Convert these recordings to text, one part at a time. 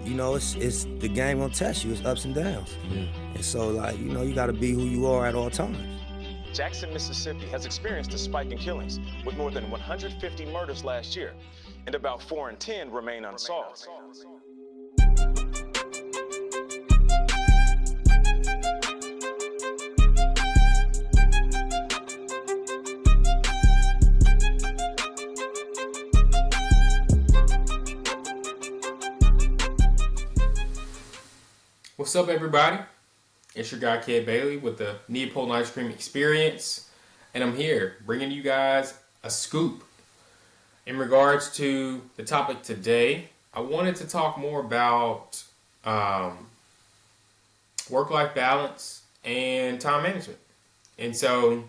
you know, it's the game gonna test you. It's ups and downs. Yeah. And so, like, you know, you gotta be who you are at all times. Jackson, Mississippi has experienced a spike in killings, with more than 150 murders last year, and about 4 in 10 remain unsolved. What's up, everybody? It's your guy, Kid Bailey, with the Neapoltan Ice Cream Experience, and I'm here bringing you guys a scoop. In regards to the topic today, I wanted to talk more about work-life balance and time management. And so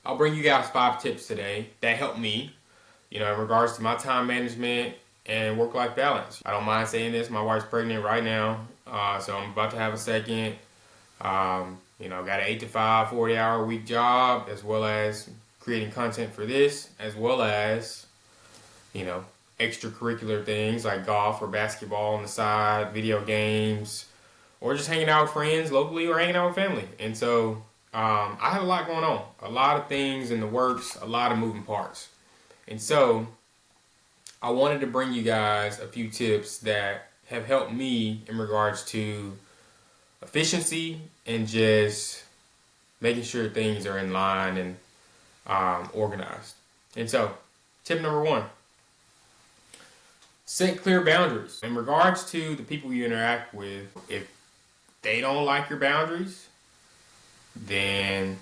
I'll bring you guys 5 tips today that help me, in regards to my time management and work-life balance. I don't mind saying this. My wife's pregnant right now, so I'm about to have a second. Got an 8 to 5, 40-hour week job, as well as creating content for this, as well as, extracurricular things like golf or basketball on the side, video games, or just hanging out with friends locally or hanging out with family. And so I have a lot going on, a lot of things in the works, a lot of moving parts. And so I wanted to bring you guys a few tips that have helped me in regards to efficiency and just making sure things are in line and organized. And so, tip number 1, set clear boundaries. In regards to the people you interact with, if they don't like your boundaries, then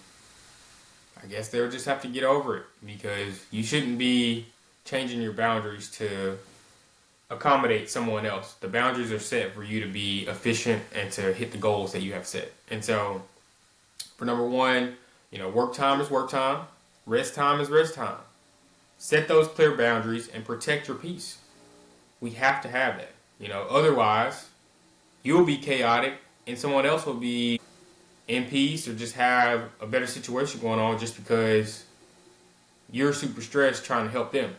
I guess they'll just have to get over it, because you shouldn't be changing your boundaries to accommodate someone else. The boundaries are set for you to be efficient and to hit the goals that you have set. And so for number 1, work time is work time, rest time is rest time. Set those clear boundaries and protect your peace. We have to have that. Otherwise you'll be chaotic and someone else will be in peace or just have a better situation going on just because you're super stressed trying to help them.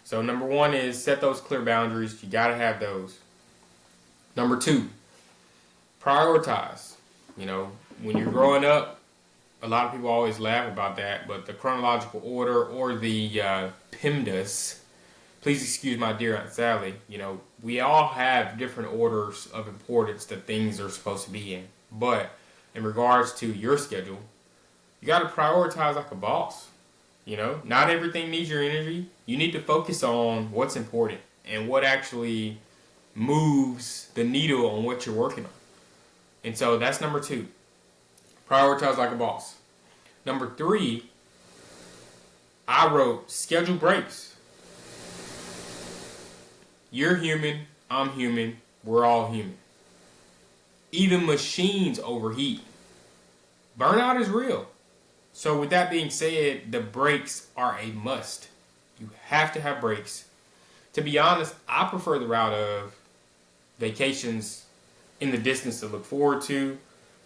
So number 1 is set those clear boundaries. You got to have those. Number 2, prioritize. When you're growing up, a lot of people always laugh about that, but the chronological order or the PEMDAS, please excuse my dear Aunt Sally, we all have different orders of importance that things are supposed to be in. But in regards to your schedule, you got to prioritize like a boss. Not everything needs your energy. You need to focus on what's important and what actually moves the needle on what you're working on. And so that's number 2. Prioritize like a boss. Number 3, I wrote schedule breaks. You're human. I'm human. We're all human. Even machines overheat. Burnout is real. So with that being said, the breaks are a must. You have to have breaks. To be honest, I prefer the route of vacations in the distance to look forward to,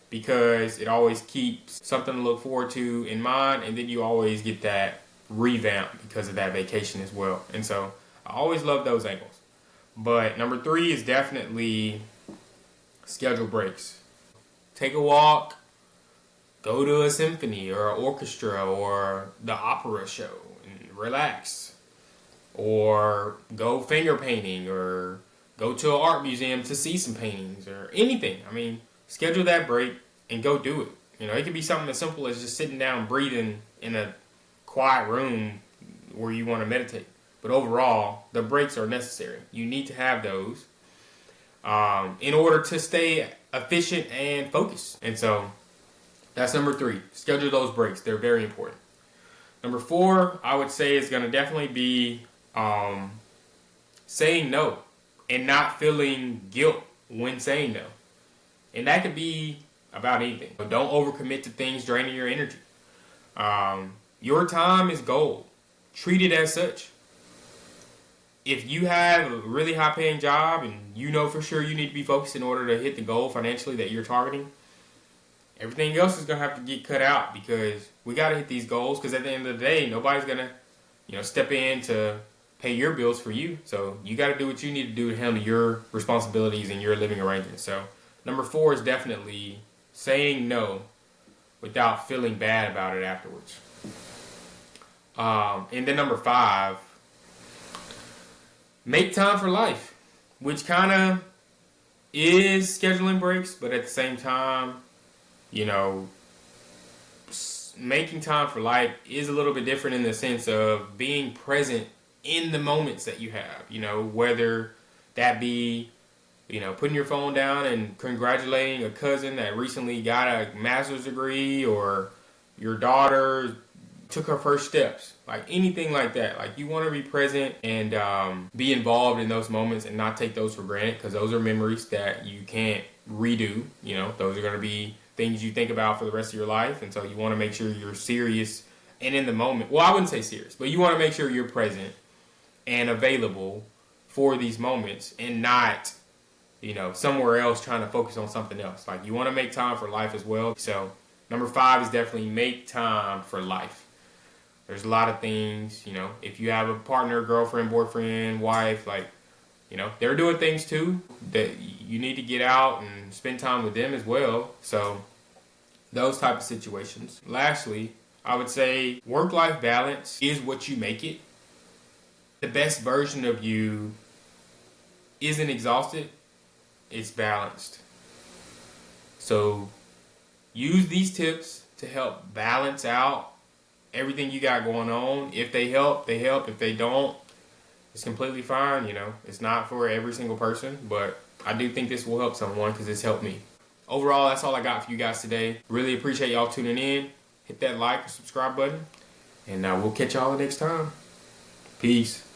because it always keeps something to look forward to in mind, and then you always get that revamp because of that vacation as well. And so I always love those angles. But number 3 is definitely schedule breaks. Take a walk. Go to a symphony or an orchestra or the opera show and relax. Or go finger painting or go to an art museum to see some paintings or anything. Schedule that break and go do it. It could be something as simple as just sitting down and breathing in a quiet room where you want to meditate. But overall, the breaks are necessary. You need to have those in order to stay efficient and focused. And so that's number 3. Schedule those breaks. They're very important. Number 4, I would say, is going to definitely be saying no and not feeling guilt when saying no. And that could be about anything. But don't overcommit to things draining your energy. Your time is gold. Treat it as such. If you have a really high paying job and for sure you need to be focused in order to hit the goal financially that you're targeting, everything else is going to have to get cut out, because we got to hit these goals, because at the end of the day, nobody's going to, step in to pay your bills for you. So you got to do what you need to do to handle your responsibilities and your living arrangements. So number 4 is definitely saying no without feeling bad about it afterwards. And then number 5, make time for life, which kind of is scheduling breaks, but at the same time, you know, making time for life is a little bit different in the sense of being present in the moments that you have, you know, whether that be, you know, putting your phone down and congratulating a cousin that recently got a master's degree, or your daughter took her first steps, like anything like that. Like, you want to be present and be involved in those moments and not take those for granted, because those are memories that you can't redo. You know, those are going to be things you think about for the rest of your life, and so you want to make sure you're serious and in the moment. Well, I wouldn't say serious, but you want to make sure you're present and available for these moments and not, you know, somewhere else trying to focus on something else. Like, you want to make time for life as well. So number 5 is definitely make time for life. There's a lot of things, you know, if you have a partner, girlfriend, boyfriend, wife, like, you know, they're doing things too that you need to get out and spend time with them as well. So those type of situations. Lastly, I would say work-life balance is what you make it. The best version of you isn't exhausted, it's balanced. So use these tips to help balance out everything you got going on. If they help, they help. If they don't, it's completely fine. You know, it's not for every single person, but I do think this will help someone because it's helped me. Overall, that's all I got for you guys today. Really appreciate y'all tuning in. Hit that like or subscribe button, and we'll catch y'all next time. Peace.